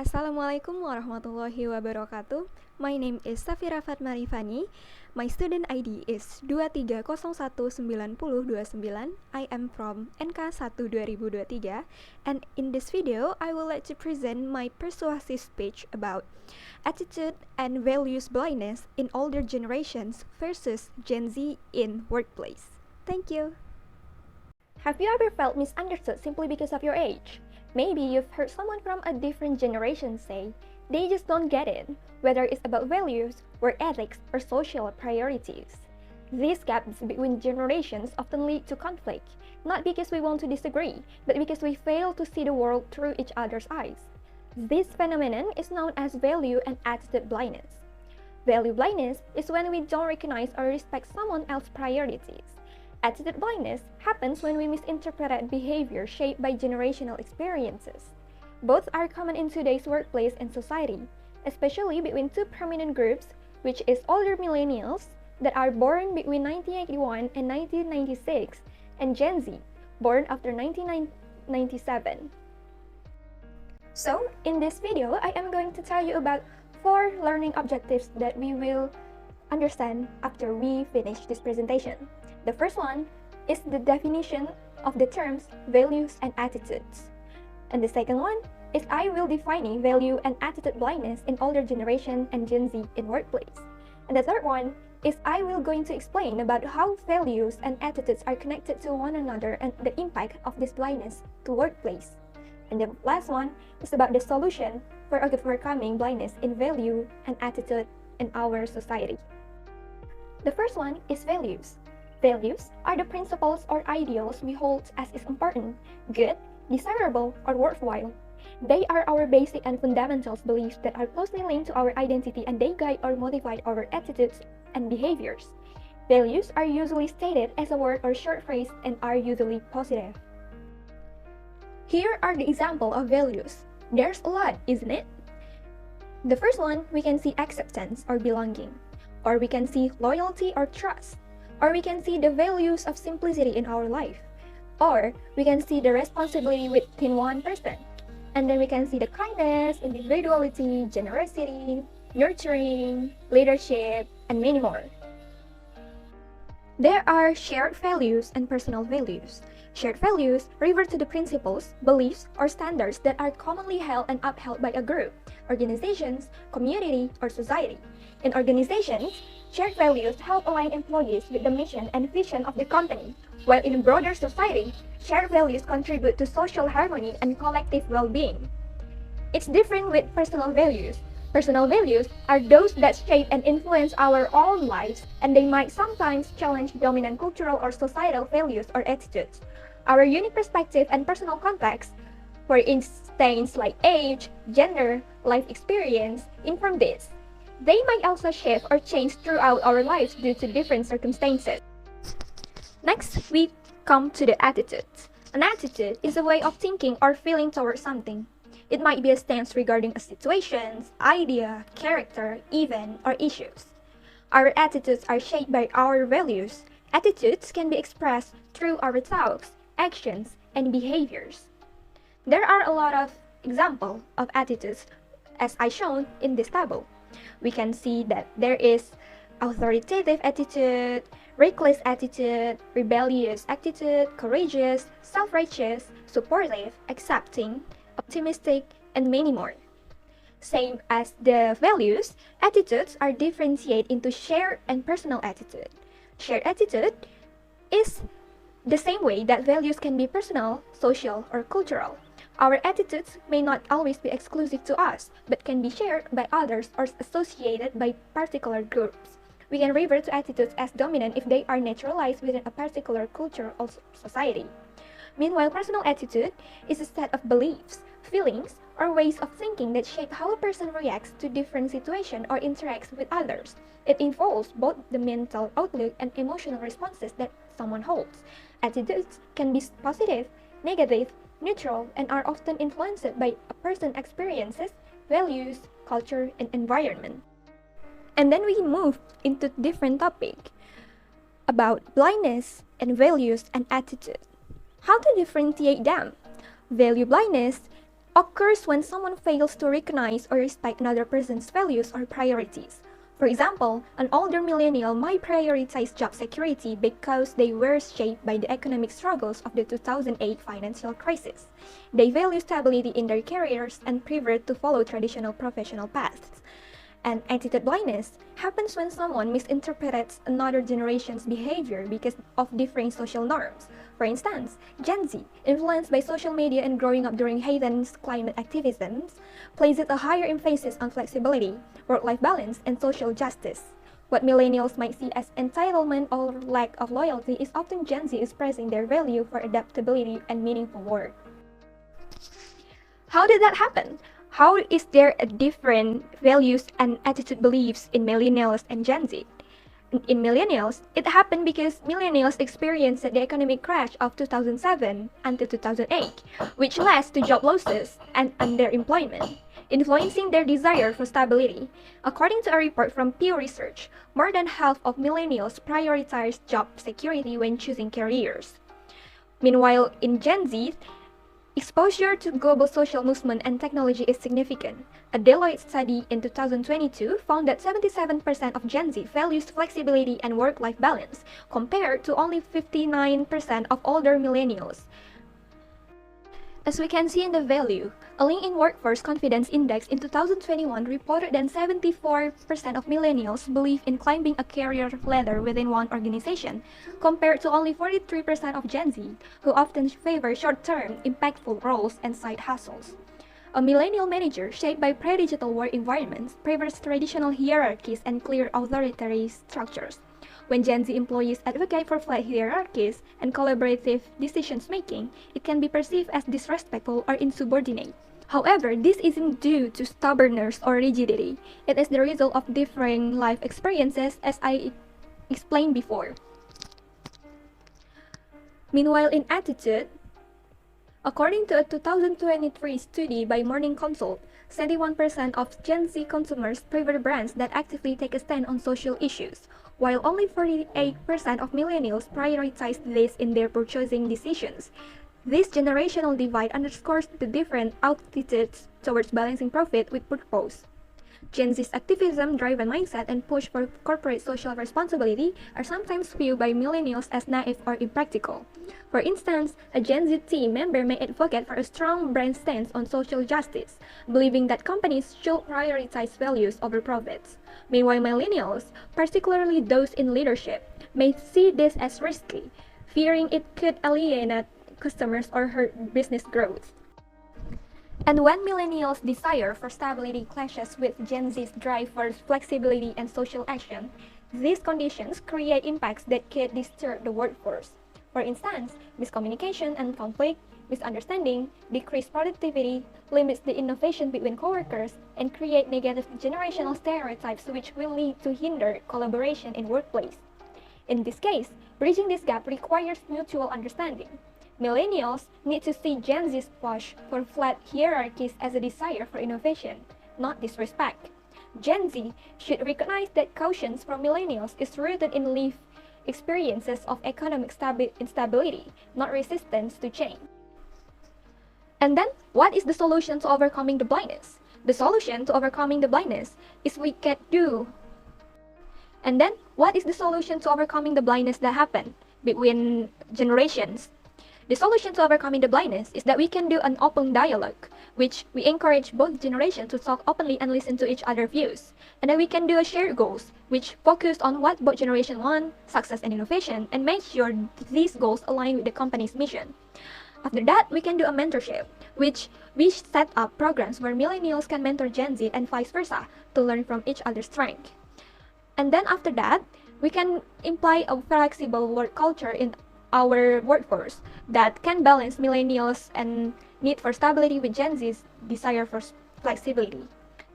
Assalamualaikum warahmatullahi wabarakatuh. My name is Shafira Fatma Rifani. My student ID is 23019029. I am from NK1 2023, and in this video I would like to present my persuasive speech about attitude and values blindness in older generations versus Gen Z in workplace. Thank you. Have you ever felt misunderstood simply because of your age? Maybe you've heard someone from a different generation say, they just don't get it, whether it's about values, work ethics, or social priorities. These gaps between generations often lead to conflict, not because we want to disagree, but because we fail to see the world through each other's eyes. This phenomenon is known as value and attitude blindness. Value blindness is when we don't recognize or respect someone else's priorities. Attitude blindness happens when we misinterpret behavior shaped by generational experiences. Both are common in today's workplace and society, especially between two prominent groups, which is older millennials that are born between 1981 and 1996, and Gen Z, born after 1997. So, in this video, I am going to tell you about 4 learning objectives that we will understand after we finish this presentation. The first one is the definition of the terms values and attitudes. And the second one is I will define value and attitude blindness in older generation and Gen Z in workplace. And the third one is I will going to explain about how values and attitudes are connected to one another and the impact of this blindness to workplace. And the last one is about the solution for overcoming blindness in value and attitude in our society. The first one is values. Values are the principles or ideals we hold as is important, good, desirable, or worthwhile. They are our basic and fundamental beliefs that are closely linked to our identity, and they guide or motivate our attitudes and behaviors. Values are usually stated as a word or short phrase and are usually positive. Here are the examples of values. There's a lot, isn't it? The first one, we can see acceptance or belonging, or we can see loyalty or trust, or we can see the values of simplicity in our life, or we can see the responsibility within one person, and then we can see the kindness, individuality, generosity, nurturing, leadership, and many more. There are shared values and personal values. Shared values refer to the principles, beliefs, or standards that are commonly held and upheld by a group, organizations, community, or society. In organizations, shared values help align employees with the mission and vision of the company, while in a broader society, shared values contribute to social harmony and collective well-being. It's different with personal values. Personal values are those that shape and influence our own lives, and they might sometimes challenge dominant cultural or societal values or attitudes. Our unique perspective and personal context, for instance like age, gender, life experience, inform this. They might also shift or change throughout our lives due to different circumstances. Next, we come to the attitude. An attitude is a way of thinking or feeling towards something. It might be a stance regarding a situation, idea, character, event, or issues. Our attitudes are shaped by our values. Attitudes can be expressed through our thoughts, actions, and behaviors. There are a lot of examples of attitudes as I shown in this table. We can see that there is authoritative attitude, reckless attitude, rebellious attitude, courageous, self-righteous, supportive, accepting, optimistic, and many more. Same as the values, attitudes are differentiated into shared and personal attitude. Shared attitude is the same way that values can be personal, social, or cultural. Our attitudes may not always be exclusive to us, but can be shared by others or associated by particular groups. We can refer to attitudes as dominant if they are naturalized within a particular culture or society. Meanwhile, personal attitude is a set of beliefs, feelings, or ways of thinking that shape how a person reacts to different situations or interacts with others. It involves both the mental outlook and emotional responses that someone holds. Attitudes can be positive, negative, neutral, and are often influenced by a person's experiences, values, culture, and environment. And then we move into different topic about blindness and values and attitude. How to differentiate them? Value blindness occurs when someone fails to recognize or respect another person's values or priorities. For example, an older millennial might prioritize job security because they were shaped by the economic struggles of the 2008 financial crisis. They value stability in their careers and prefer to follow traditional professional paths. And attitude blindness happens when someone misinterprets another generation's behavior because of differing social norms. For instance, Gen Z, influenced by social media and growing up during Hayden's climate activism, places a higher emphasis on flexibility, work-life balance, and social justice. What millennials might see as entitlement or lack of loyalty is often Gen Z expressing their value for adaptability and meaningful work. How did that happen? How is there a different values and attitude beliefs in millennials and Gen Z? In millennials, it happened because millennials experienced the economic crash of 2007 until 2008, which led to job losses and underemployment, influencing their desire for stability. According to a report from Pew Research, more than half of millennials prioritize job security when choosing careers. Meanwhile, in Gen Z, exposure to global social movement and technology is significant. A Deloitte study in 2022 found that 77% of Gen Z values flexibility and work-life balance, compared to only 59% of older millennials. As we can see in the value, a LinkedIn Workforce Confidence Index in 2021 reported that 74% of millennials believe in climbing a career ladder within one organization, compared to only 43% of Gen Z, who often favor short-term, impactful roles and side hustles. A millennial manager shaped by pre-digital work environments prefers traditional hierarchies and clear authoritarian structures. When Gen Z employees advocate for flat hierarchies and collaborative decision-making, it can be perceived as disrespectful or insubordinate. However, this isn't due to stubbornness or rigidity. It is the result of differing life experiences, as I explained before. Meanwhile, in attitude, according to a 2023 study by Morning Consult, 71% of Gen Z consumers prefer brands that actively take a stand on social issues, while only 48% of millennials prioritize this in their purchasing decisions. This generational divide underscores the different attitudes towards balancing profit with purpose. Gen Z's activism-driven mindset and push for corporate social responsibility are sometimes viewed by millennials as naive or impractical. For instance, a Gen Z team member may advocate for a strong brand stance on social justice, believing that companies should prioritize values over profits. Meanwhile, millennials, particularly those in leadership, may see this as risky, fearing it could alienate customers or hurt business growth. And when millennials' desire for stability clashes with Gen Z's drive for flexibility and social action, these conditions create impacts that could disturb the workforce. For instance, miscommunication and conflict, misunderstanding, decreased productivity, limits the innovation between coworkers, and create negative generational stereotypes which will lead to hinder collaboration in workplace. In this case, bridging this gap requires mutual understanding. Millennials need to see Gen Z's push for flat hierarchies as a desire for innovation, not disrespect. Gen Z should recognize that caution from millennials is rooted in lived experiences of economic instability, not resistance to change. And then, what is the solution to overcoming the blindness? The solution to overcoming the blindness is we can do. And then, what is the solution to overcoming the blindness that happened between generations? The solution to overcoming the blindness is that we can do an open dialogue, which we encourage both generations to talk openly and listen to each other's views. And then we can do a shared goals, which focus on what both generations want, success and innovation, and make sure these goals align with the company's mission. After that, we can do a mentorship, which we set up programs where millennials can mentor Gen Z and vice versa to learn from each other's strength. And then after that, we can imply a flexible work culture in our workforce that can balance millennials' and need for stability with Gen Z's desire for flexibility.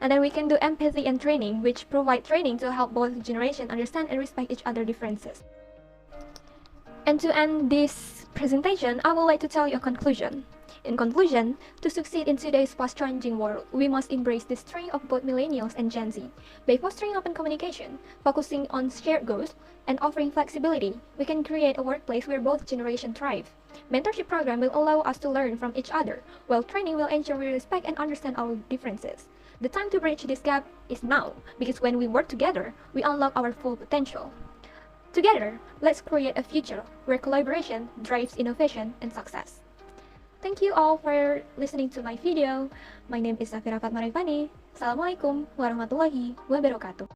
And then we can do empathy and training, which provide training to help both generations understand and respect each other's differences. And to end this presentation, I would like to tell you a conclusion. In conclusion, to succeed in today's fast-changing world, we must embrace the strength of both millennials and Gen Z. By fostering open communication, focusing on shared goals, and offering flexibility, we can create a workplace where both generations thrive. Mentorship program will allow us to learn from each other, while training will ensure we respect and understand our differences. The time to bridge this gap is now, because when we work together, we unlock our full potential. Together, let's create a future where collaboration drives innovation and success. Thank you all for listening to my video. My name is Shafira Fatma Rifani. Assalamualaikum warahmatullahi wabarakatuh.